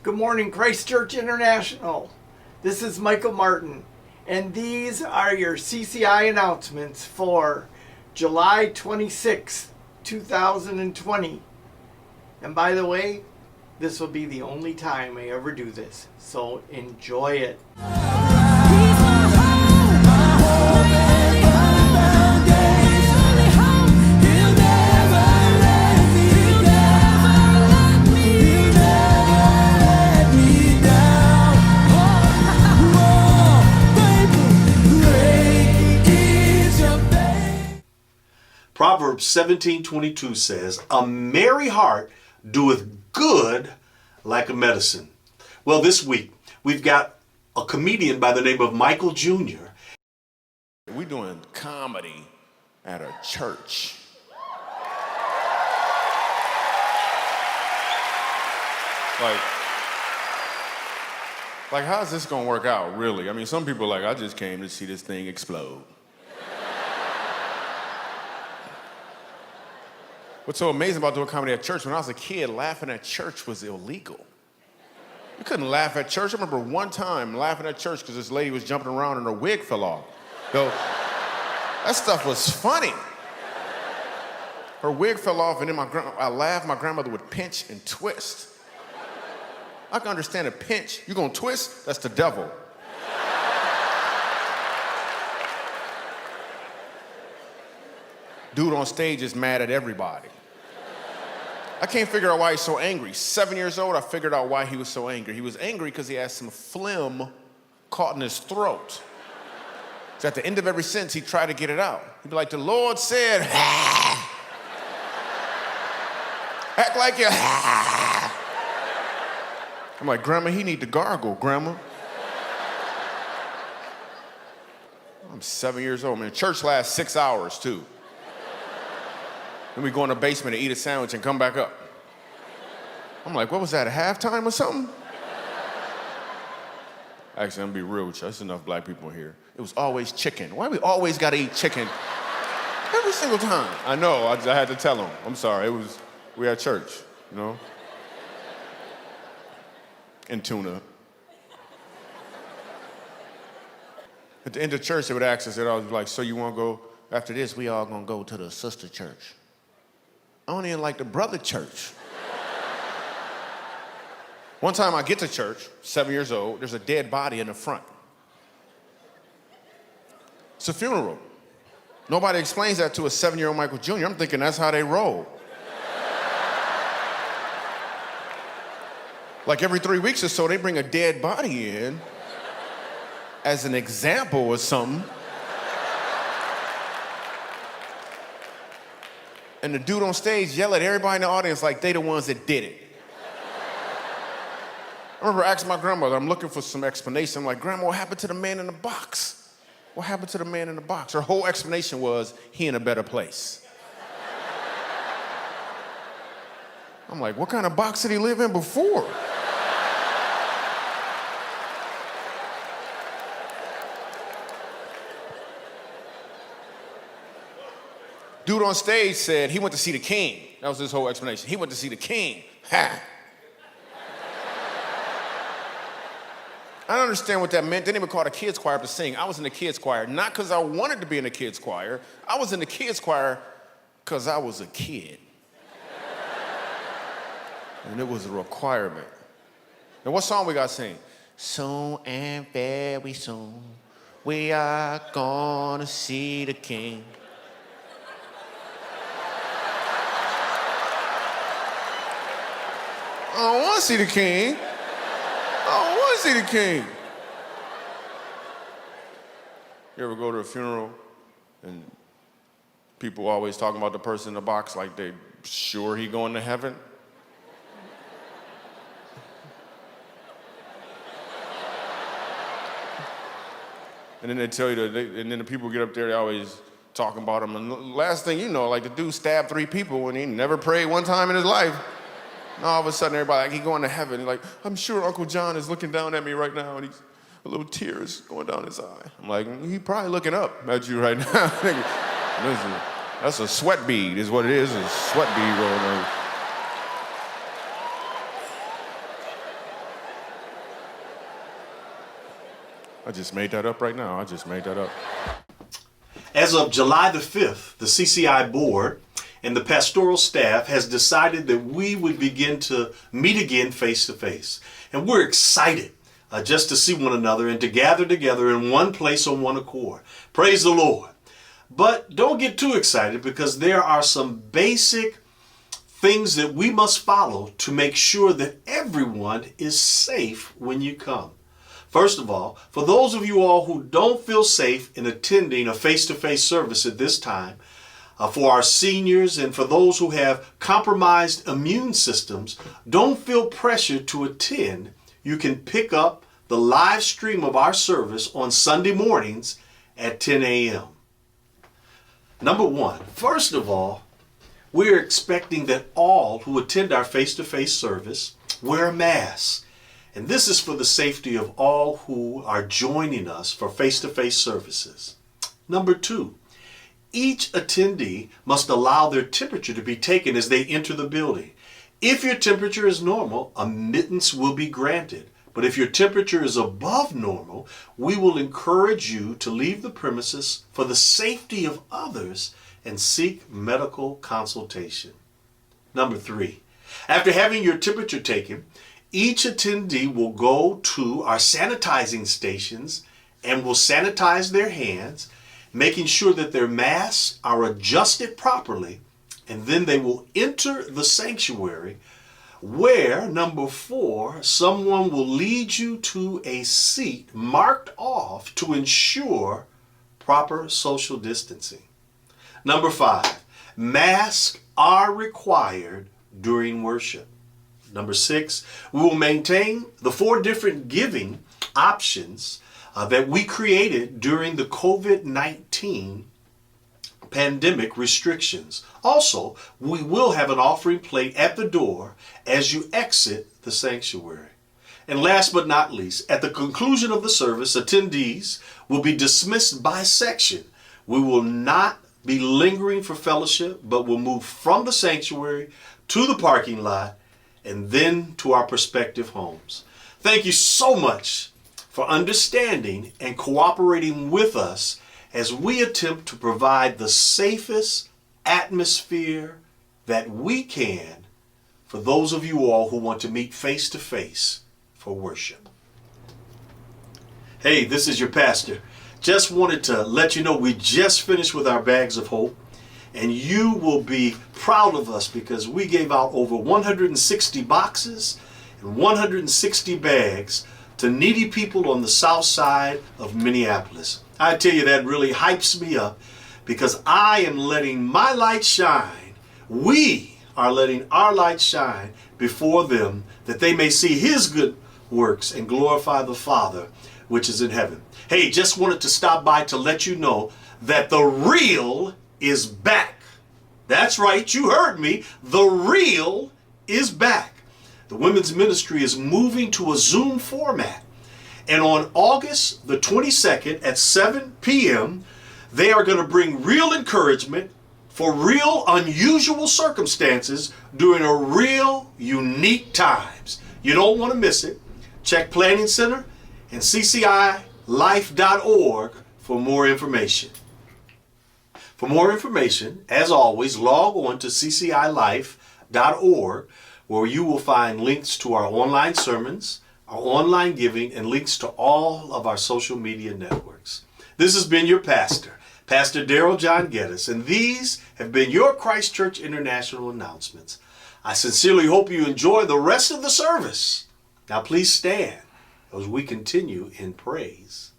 Good morning, Christchurch International. This is Michael Martin, and these are your CCI announcements for July 26, 2020. And by the way, this will be the only time I ever do this, so enjoy it. Proverbs 17:22 says, "A merry heart doeth good like a medicine." Well, this week, we've got a comedian by the name of Michael Jr. We're doing comedy at a church. Like, how's this gonna work out, really? I mean, some people are like, I just came to see this thing explode. What's so amazing about doing comedy at church, when I was a kid, laughing at church was illegal. You couldn't laugh at church. I remember one time laughing at church because this lady was jumping around and her wig fell off. So, that stuff was funny. Her wig fell off and then I laughed, my grandmother would pinch and twist. I can understand a pinch. You gonna twist? That's the devil. Dude on stage is mad at everybody. I can't figure out why he's so angry. 7 years old, I figured out why he was so angry. He was angry because he had some phlegm caught in his throat. So at the end of every sentence, he'd try to get it out. He'd be like, the Lord said, act like you I'm like, Grandma, he need to gargle, Grandma. I'm 7 years old, man. Church lasts 6 hours, too. Then we go in the basement and eat a sandwich and come back up. I'm like, what was that, a halftime or something? Actually, I'm gonna be real with you. There's enough black people here. It was always chicken. Why we always gotta eat chicken? Every single time. I know, I had to tell them. I'm sorry, we at church, you know? And tuna. At the end of church, they would ask us, they'd always be like, so you wanna go, after this, we all gonna go to the sister church. I don't even like the brother church. One time I get to church, 7 years old, there's a dead body in the front. It's a funeral. Nobody explains that to a 7-year-old Michael Jr. I'm thinking that's how they roll. Like every 3 weeks or so, they bring a dead body in as an example or something. And the dude on stage yell at everybody in the audience like they the ones that did it. I remember asking my grandmother, I'm looking for some explanation. I'm like, Grandma, what happened to the man in the box? What happened to the man in the box? Her whole explanation was, he in a better place. I'm like, what kind of box did he live in before? Dude on stage said he went to see the king. That was his whole explanation. He went to see the king. Ha! I don't understand what that meant. They didn't even call the kids choir to sing. I was in the kids choir, not because I wanted to be in the kids choir. I was in the kids choir because I was a kid. And it was a requirement. Now, what song we got to sing? Soon and very soon, we are gonna see the king. I don't want to see the king. I don't want to see the king. You ever go to a funeral and people always talking about the person in the box like they sure he going to heaven? And then they tell you that, and then the people get up there, they always talking about him. And the last thing you know, like the dude stabbed 3 people and he never prayed one time in his life. And all of a sudden, everybody, like, he going to heaven. He's like, I'm sure Uncle John is looking down at me right now, and he's a little tears going down his eye. I'm like, he probably looking up at you right now. That's a sweat bead, is what it is, a sweat bead rolling over. I just made that up right now. I just made that up. As of July the 5th, the CCI board and the pastoral staff has decided that we would begin to meet again face to face. And we're excited just to see one another and to gather together in one place on one accord. Praise the Lord. But don't get too excited, because there are some basic things that we must follow to make sure that everyone is safe when you come. First of all, for those of you all who don't feel safe in attending a face-to-face service at this time, for our seniors and for those who have compromised immune systems, don't feel pressured to attend. You can pick up the live stream of our service on Sunday mornings at 10 a.m. Number one, first of all, we're expecting that all who attend our face-to-face service wear a mask. And this is for the safety of all who are joining us for face-to-face services. Number two, each attendee must allow their temperature to be taken as they enter the building. If your temperature is normal, admittance will be granted. But if your temperature is above normal, we will encourage you to leave the premises for the safety of others and seek medical consultation. Number three, after having your temperature taken, each attendee will go to our sanitizing stations and will sanitize their hands, making sure that their masks are adjusted properly, and then they will enter the sanctuary where, number four, someone will lead you to a seat marked off to ensure proper social distancing. Number five, masks are required during worship. Number six, we will maintain the 4 different giving options that we created during the COVID-19 pandemic restrictions. Also, we will have an offering plate at the door as you exit the sanctuary. And last but not least, at the conclusion of the service, attendees will be dismissed by section. We will not be lingering for fellowship, but will move from the sanctuary to the parking lot and then to our prospective homes. Thank you so much for understanding and cooperating with us as we attempt to provide the safest atmosphere that we can for those of you all who want to meet face to face for worship. Hey, this is your pastor. Just wanted to let you know we just finished with our bags of hope, and you will be proud of us because we gave out over 160 boxes and 160 bags to needy people on the south side of Minneapolis. I tell you, that really hypes me up because I am letting my light shine. We are letting our light shine before them that they may see His good works and glorify the Father which is in heaven. Hey, just wanted to stop by to let you know that the real is back. That's right, you heard me. The real is back. The women's ministry is moving to a Zoom format. And on August the 22nd at 7 p.m., they are going to bring real encouragement for real unusual circumstances during a real unique times. You don't want to miss it. Check Planning Center and CCILife.org for more information. For more information, as always, log on to CCILife.org, where you will find links to our online sermons, our online giving, and links to all of our social media networks. This has been your pastor, Pastor Darrell John Geddes, and these have been your Christ Church International announcements. I sincerely hope you enjoy the rest of the service. Now please stand as we continue in praise.